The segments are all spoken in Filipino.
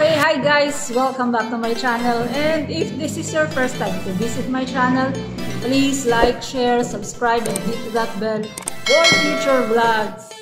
Okay, hi guys! Welcome back to my channel, and if this is your first time to visit my channel, please like, share, subscribe, and hit that bell for future vlogs.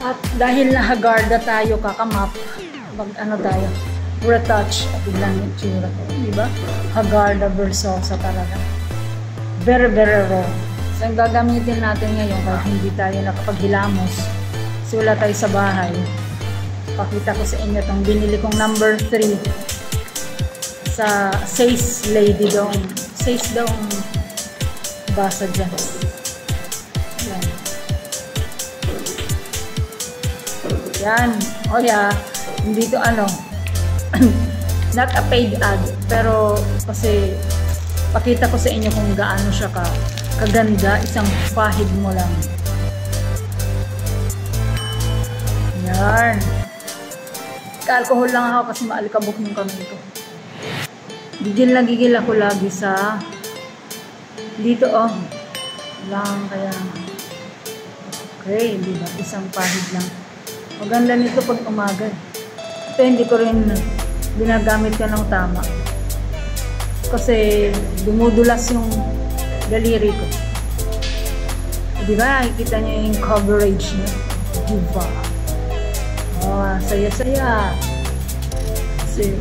At dahil nahagarda tayo kakamap, ano tayo, retouch, at biglang yung tsura. Diba? Hagarda Versosa talaga. Very, very raw. So, ang gagamitin natin ngayon, kahit hindi tayo nakapaghilamos, kasi wala tayo sa bahay. Pakita ko sa inyo itong binili kong number 3 sa Says Lady daw. Says daw ang basa dyan. Yan. Yan. O yeah. Hindi to ano. Not a paid ad. Pero kasi pakita ko sa inyo kung gaano siya kaganda. Isang pahid mo lang. Yan. Ka-alcohol lang ako kasi maalikabok yung kamay ko. Gigil na gigil ako lagi sa dito oh. Lang kaya. Okay. Diba? Isang pahid lang. Maganda nito pag umaga. Ito hindi ko rin ginagamit ka ng tama. Kasi dumudulas yung daliri ko. Diba? Nakikita niyo yung coverage niya. Diba? Oh, saya-saya. Kasi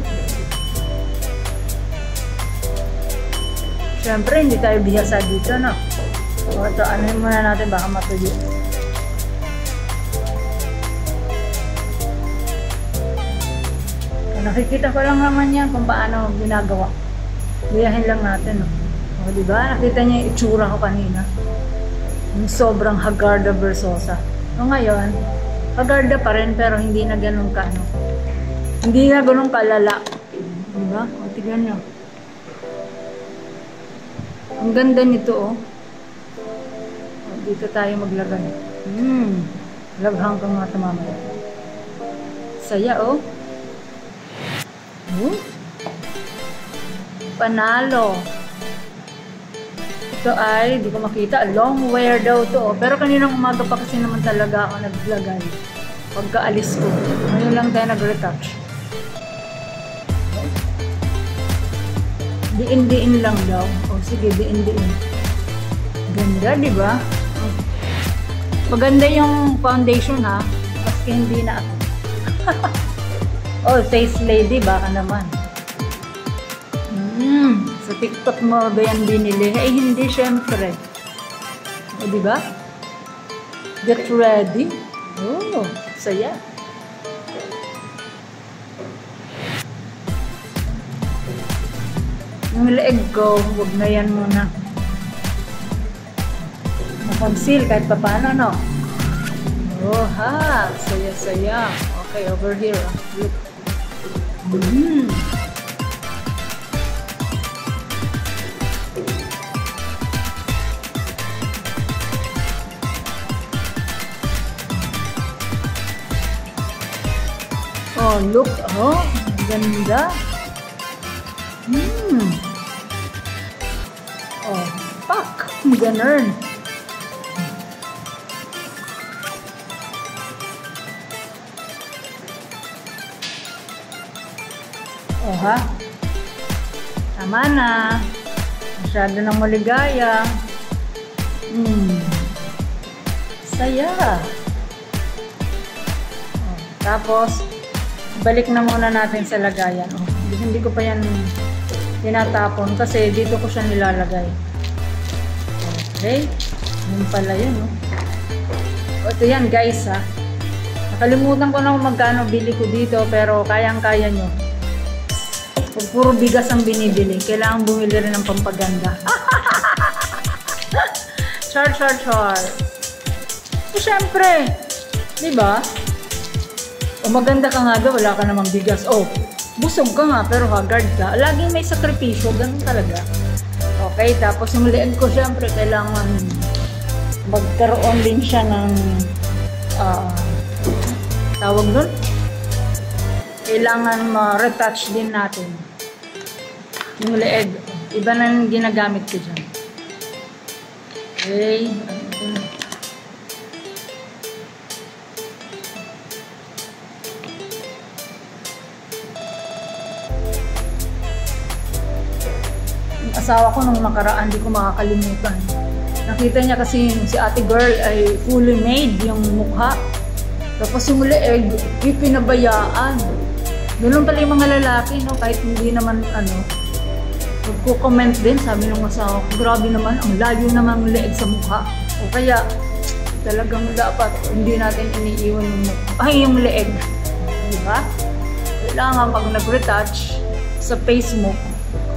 siyempre hindi tayo bihasa dito, no? O ito, anuhin muna natin baka matuyo. Nakikita ko lang naman yan kung paano ginagawa. Biyahin lang natin, no? O, diba? Nakita niya yung itsura ko kanina. Yung sobrang Hagarda Versosa. O ngayon, Hagarda pa rin, pero hindi na ganun ka, ano? Hindi na ganun kalala. Diba? O, tignan nyo. Ang ganda nito, oh. O, dito tayo maglagay. Laghang ka nga tumamaya. Saya, oh. Panalo. Ito ay, di ko makita, long wear daw to. Pero kaninang umaga pa kasi naman talaga ako naglagay. Pagkaalis ko. Ngayon lang tayo nag-retouch. Diin-diin lang daw. O sige, diin-diin. Ganda, di ba? Maganda yung foundation ha. Maski hindi na ako. Oh, Says Lady, baka naman. Sa TikTok mo ba yan binili? Eh, hindi, syempre. O, diba? Get ready. Oh, saya. Yung leeg ko, huwag na yan muna. Na-conceal kahit pa paano, no? Oh, ha! Saya-saya. Okay, over here. Look. Oh, look. Oh, ganda. Oh, pak. Ganun. Oh, ha? Tama na. Masyado nang maligaya. Saya. Oh, tapos, balik na muna natin sa lagayan. Oh, hindi ko pa yan tinatapon kasi dito ko siya nilalagay. Okay. Yun pala yun. Oh. Ito yan guys ha. Nakalimutan ko na magkano bili ko dito pero kayang-kaya nyo. Pag puro bigas ang binibili, kailangan bumili rin ng pampaganda. Char. So, syempre, di ba? O maganda ka nga daw, wala ka namang bigas. O, busog ka nga, pero haggard ka. Laging may sakripisyo, ganun talaga. Okay, tapos yung leeg ko, syempre, kailangan magkaroon din siya ng tawag doon. Kailangan ma-retouch din natin yung leeg. Iba na yung ginagamit ko dyan. Okay. Yung asawa ko nung nakaraan, di ko makakalimutan. Nakita niya kasi si ate girl ay fully made yung mukha. Tapos yung leeg, yung pinabayaan. Ganun pala yung mga lalaki, no? Kahit hindi naman, magko-comment din, sabi ng asawa ko, grabe naman, ang layo naman ang leeg sa mukha. O kaya, talagang dapat, hindi natin iniiwan yung mukha. Ay, yung leeg. Diba? Kailangan pag nag-retouch sa face mo,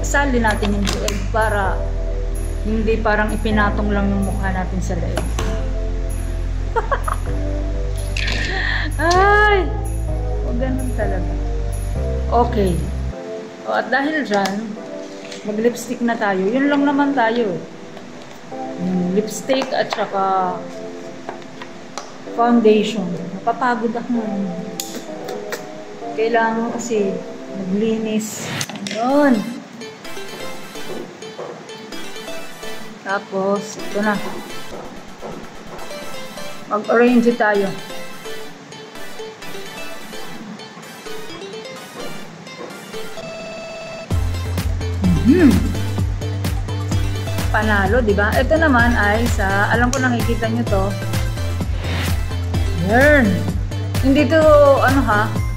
kasali natin yung leeg para hindi parang ipinatong lang yung mukha natin sa leeg. Ay! O, ganun talaga. Okay. O, at dahil dyan, mag-lipstick na tayo. Yun lang naman tayo. Yung lipstick at saka foundation. Napapagod ako. Kailangan kasi maglinis. Ayun. Tapos, ito na. Mag-arrange tayo. Panalo, di ba? Ito naman ay sa, alam ko nakikita nyo to. Yan. Hindi to,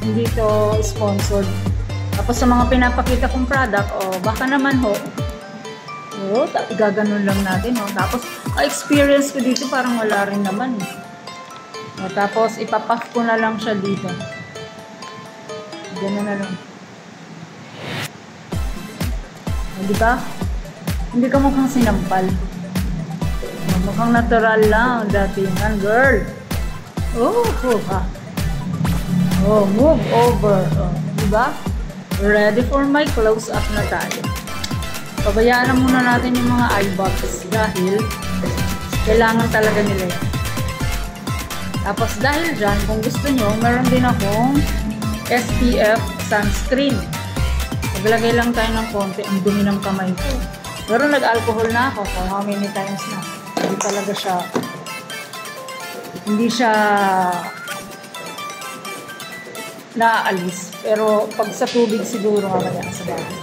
hindi to sponsored. Tapos sa mga pinapakita kong product, baka naman ho. Gaganon lang natin, Tapos, experience ko dito parang wala rin naman. Tapos, ipapuff ko na lang siya dito. Ganun na lang. Di ba? Hindi ka mukhang sinampal. Mukhang natural lang. Datingan, girl. Move over. Di ba? Ready for my close-up na tayo. Pabayaan na muna natin yung mga eye bags dahil kailangan talaga nila yan. Tapos dahil dyan, kung gusto nyo, meron din akong SPF sunscreen. Maglagay lang tayo ng konti. Ang dumi ng kamay ko. Pero nag-alcohol na ako for how many times na. Hindi talaga siya, hindi siya naaalis. Pero pag sa tubig siguro mamaya sa bagay.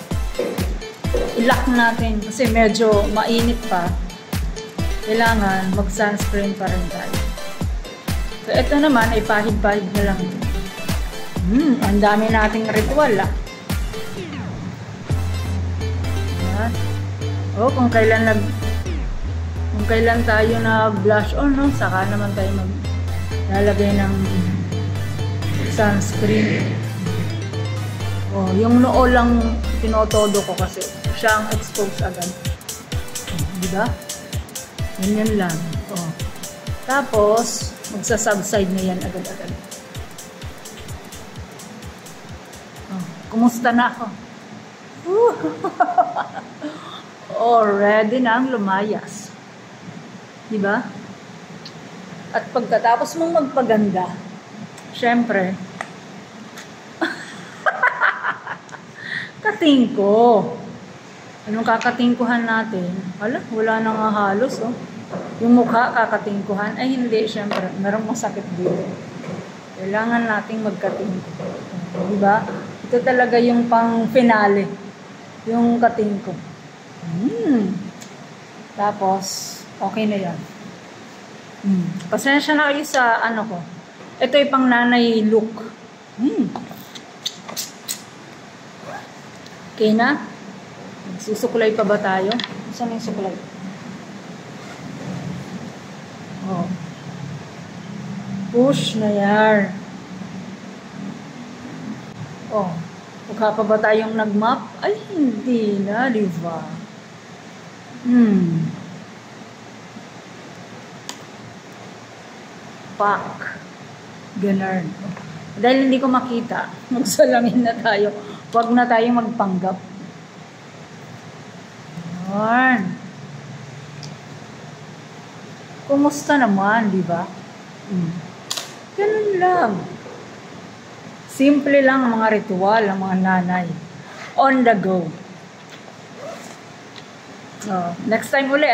I-lock natin kasi medyo mainit pa. Kailangan mag-sunscreen pa rin tayo. So ito naman ay pahid-pahid na lang. Ang dami nating ritual kung kailan tayo nag-blush on, saka naman tayo maglalagay ng sunscreen. Yung noo lang tinotodo ko kasi siya ang expose agad. Diba? Ganyan lang. Tapos, magsa-subside na yan agad-agad. Kumusta na ako? Ready na ang lumayas. Diba? At pagkatapos mong magpaganda, syempre, Kakatingko. Anong kakatingkuhan natin? Wala na nga halos, oh. Yung mukha kakatingkuhan. Ay, hindi, syempre. Merong masakit dito. Kailangan nating magkatingko. Diba? Ito talaga yung pang finale. Yung katingko. Tapos, okay na yan. Pasensya na kayo sa ano ko. Ito yung pang nanay look. Okay na? Susuklay pa ba tayo? Saan yung suklay? Oh. Push na yan. Oh. Mukha pa ba tayong nag-map? Ay, hindi na, di ba? Pak. Ganun. Dahil hindi ko makita, magsalamin na tayo. Huwag na tayong magpanggap. Yan. Kumusta naman, di ba? Ganun lang. Simple lang ang mga ritual, ang mga nanay. On the go. Next time uli,